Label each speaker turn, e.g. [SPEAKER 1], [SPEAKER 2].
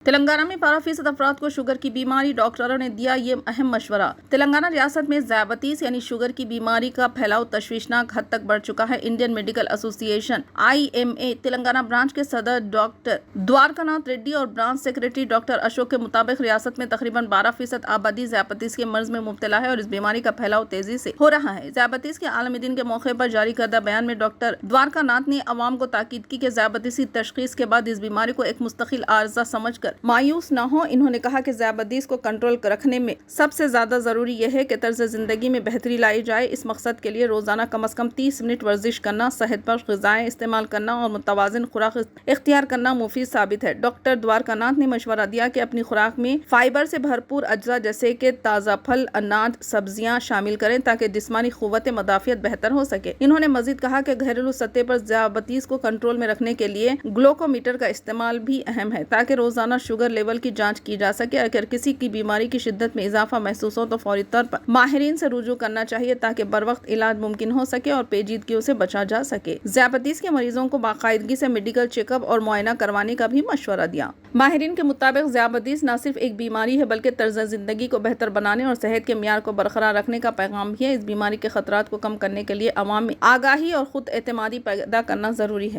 [SPEAKER 1] تلنگانہ میں 12% افراد کو شوگر کی بیماری، ڈاکٹروں نے دیا یہ اہم مشورہ۔ تلنگانہ ریاست میں ذیابیطس یعنی شوگر کی بیماری کا پھیلاؤ تشویشناک حد تک بڑھ چکا ہے۔ انڈین میڈیکل ایسوسی ایشن (IMA) تلنگانہ برانچ کے صدر ڈاکٹر دوارکاناتھ ریڈی اور برانچ سیکریٹری ڈاکٹر اشوک کے مطابق ریاست میں تقریباً 12% آبادی ذیابیطس کے مرض میں مبتلا ہے اور اس بیماری کا پھیلاؤ تیزی سے ہو رہا ہے۔ ذیابیطس کے عالمی دن کے موقع پر جاری کردہ بیان میں ڈاکٹر دوارکاناتھ نے عوام کو تاکید کی کہ ذیابیطس کی تشخیص کے بعد اس بیماری کو ایک مستقل عارضہ سمجھ کر مایوس نہ ہوں۔ انہوں نے کہا کہ ذیابیطس کو کنٹرول رکھنے میں سب سے زیادہ ضروری یہ ہے کہ طرز زندگی میں بہتری لائی جائے۔ اس مقصد کے لیے روزانہ کم از کم 30 منٹ ورزش کرنا، صحت بخش غذائیں استعمال کرنا اور متوازن خوراک اختیار کرنا مفید ثابت ہے۔ ڈاکٹر دوارکاناتھ نے مشورہ دیا کہ اپنی خوراک میں فائبر سے بھرپور اجزاء جیسے کہ تازہ پھل، اناج، سبزیاں شامل کریں تاکہ جسمانی قوت مدافعت بہتر ہو سکے۔ انہوں نے مزید کہا کہ گھریلو سطح پر ذیابیطس کو کنٹرول میں رکھنے کے لیے گلوکومیٹر کا استعمال بھی اہم ہے تاکہ روزانہ شوگر لیول کی جانچ کی جا سکے۔ اگر کسی کی بیماری کی شدت میں اضافہ محسوس ہو تو فوری طور پر ماہرین سے رجوع کرنا چاہیے تاکہ بروقت علاج ممکن ہو سکے اور پیچیدگیوں سے بچا جا سکے۔ ذیابیطس کے مریضوں کو باقاعدگی سے میڈیکل چیک اپ اور معائنہ کروانے کا بھی مشورہ دیا۔ ماہرین کے مطابق ذیابیطس نہ صرف ایک بیماری ہے بلکہ طرز زندگی کو بہتر بنانے اور صحت کے معیار کو برقرار رکھنے کا پیغام بھی ہے۔ اس بیماری کے خطرات کو کم کرنے کے لیے عوام میں آگاہی اور خود اعتمادی پیدا کرنا ضروری ہے۔